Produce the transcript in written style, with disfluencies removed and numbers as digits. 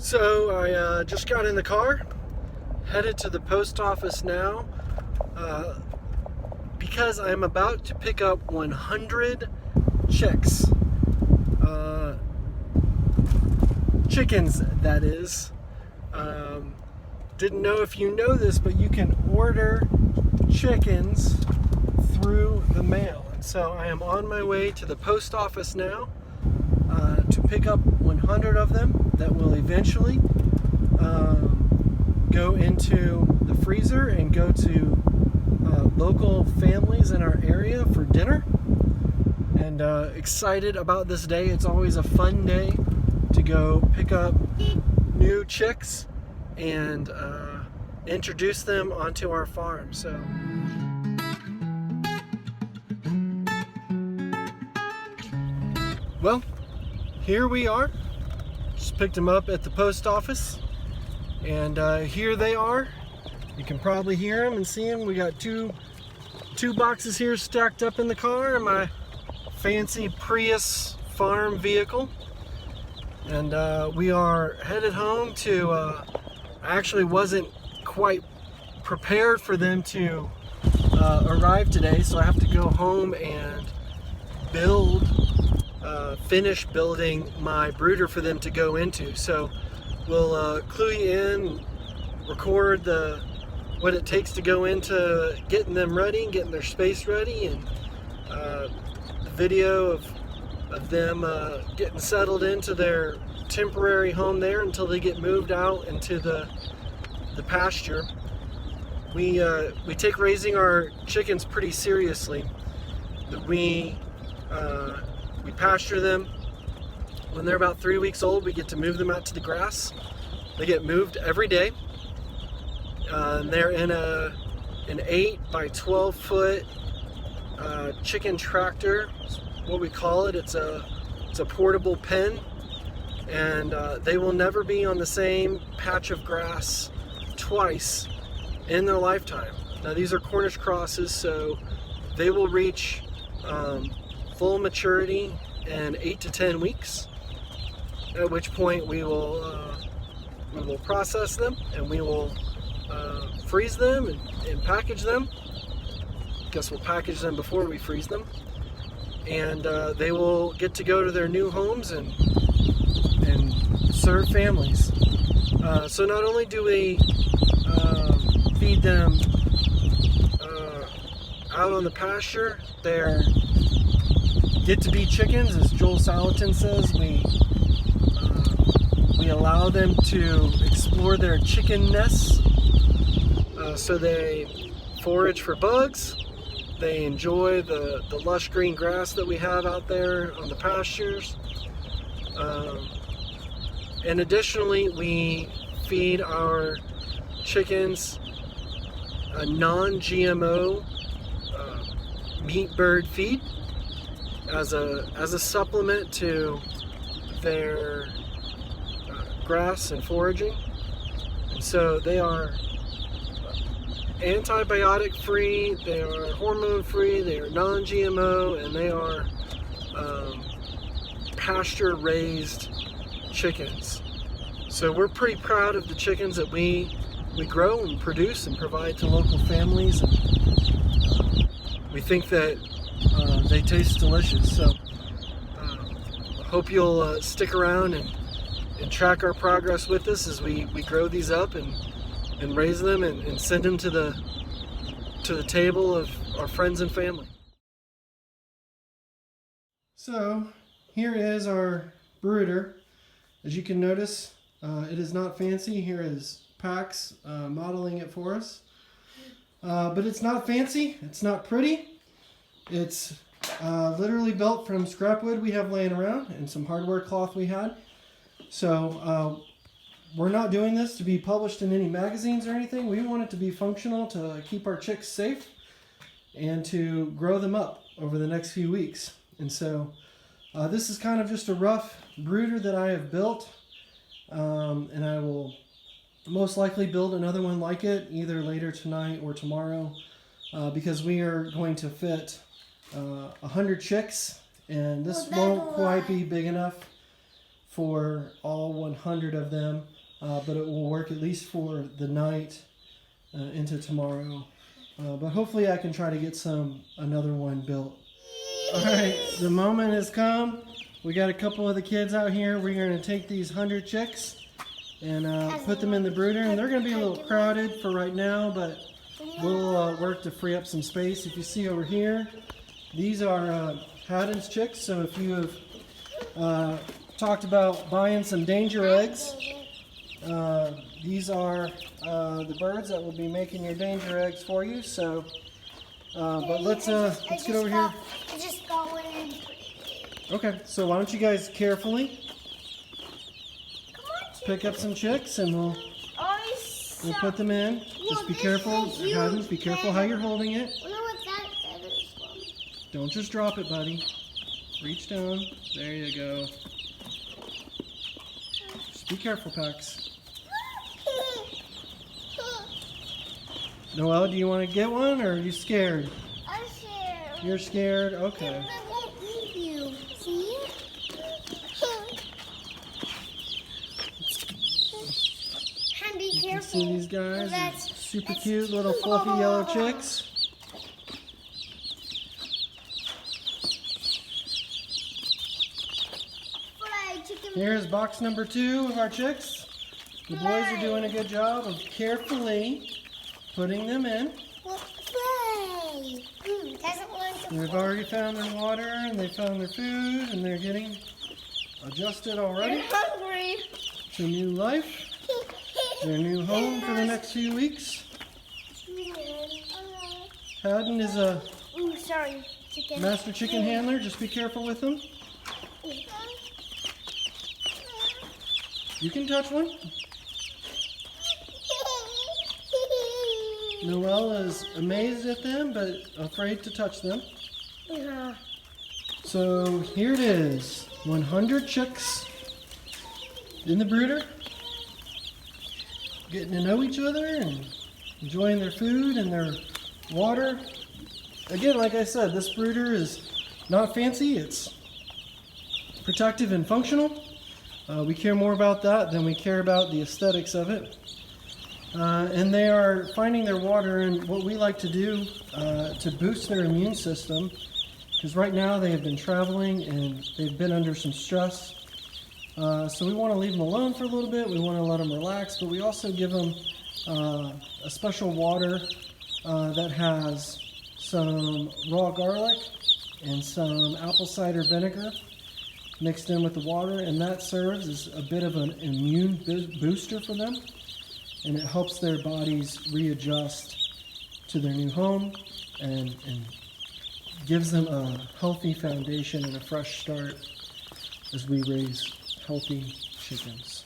So I just got in the car, headed to the post office now, because I'm about to pick up 100 chicks. Chickens, that is. Didn't know if you know this, but you can order chickens through the mail. And so I am on my way to the post office now to pick up 100 of them that will eventually go into the freezer and go to local families in our area for dinner. And excited about this day. It's always a fun day to go pick up new chicks and introduce them onto our farm. So well, here we are. Just picked them up at the post office, and here they are. You can probably hear them and see them. We got two boxes here stacked up in the car in my fancy Prius farm vehicle, and we are headed home to I actually wasn't quite prepared for them to arrive today, so I have to go home and finish building my brooder for them to go into. So we'll clue you in, record what it takes to go into getting them ready and getting their space ready, and the video of them getting settled into their temporary home there until they get moved out into the pasture. We take raising our chickens pretty seriously. We pasture them. When they're about 3 weeks old, we get to move them out to the grass. They get moved every day. They're in an 8 by 12 foot chicken tractor, what we call it. It's a portable pen, and they will never be on the same patch of grass twice in their lifetime. Now, these are Cornish crosses, so they will reach full maturity in 8 to 10 weeks, at which point we will process them, and we will freeze them and package them. I guess we'll package them before we freeze them, and they will get to go to their new homes and serve families. So not only do we feed them out on the pasture, they get to be chickens, as Joel Salatin says. We allow them to explore their chicken nests. So they forage for bugs. They enjoy the lush green grass that we have out there on the pastures. And additionally, we feed our chickens a non-GMO meat bird feed as a supplement to their grass and foraging. And so they are antibiotic free, they are hormone free, they are non-GMO, and they are pasture raised chickens. So we're pretty proud of the chickens that we grow and produce and provide to local families, and we think that they taste delicious. So I hope you'll stick around and track our progress with us as we grow these up and raise them and send them to the table of our friends and family. So here is our brooder. As you can notice, it is not fancy. Here is Pax modeling it for us. But it's not fancy, it's not pretty. It's literally built from scrap wood we have laying around and some hardware cloth we had. So we're not doing this to be published in any magazines or anything. We want it to be functional, to keep our chicks safe and to grow them up over the next few weeks. And so this is kind of just a rough brooder that I have built, and I will most likely build another one like it either later tonight or tomorrow, because we are going to fit 100 chicks, and this won't quite be big enough for all 100 of them, but it will work at least for the night into tomorrow. But hopefully I can try to get another one built. All right, the moment has come. We got a couple of the kids out here. We're going to take these 100 chicks and put them in the brooder. And they're going to be a little crowded for right now, but we'll work to free up some space. If you see over here, these are Haddon's chicks. So if you have talked about buying some danger eggs, these are the birds that will be making your danger eggs for you. So, but let's get over here. Just go in. Okay, so why don't you guys carefully pick up some chicks and we'll put them in. Just be careful, Haddon, be careful how you're holding it. Don't just drop it, buddy. Reach down. There you go. Just be careful, Pax. Noelle, do you want to get one or are you scared? I'm scared. You're scared? Okay. I won't eat you. See? And be careful. See these guys? Super cute little fluffy yellow chicks. Here's box number 2 of our chicks. The boys are doing a good job of carefully putting them in. They've already found their water and they found their food and they're getting adjusted already. They're hungry. To new life, their new home for the next few weeks. Haddon is a master chicken handler. Just be careful with them. You can touch one. Noelle is amazed at them, but afraid to touch them. So here it is, 100 chicks in the brooder, getting to know each other and enjoying their food and their water. Again, like I said, this brooder is not fancy, it's protective and functional. We care more about that than we care about the aesthetics of it. And they are finding their water, and what we like to do to boost their immune system, because right now they have been traveling and they've been under some stress. So we want to leave them alone for a little bit. We want to let them relax, but we also give them a special water that has some raw garlic and some apple cider vinegar mixed in with the water, and that serves as a bit of an immune booster for them, and it helps their bodies readjust to their new home and gives them a healthy foundation and a fresh start as we raise healthy chickens.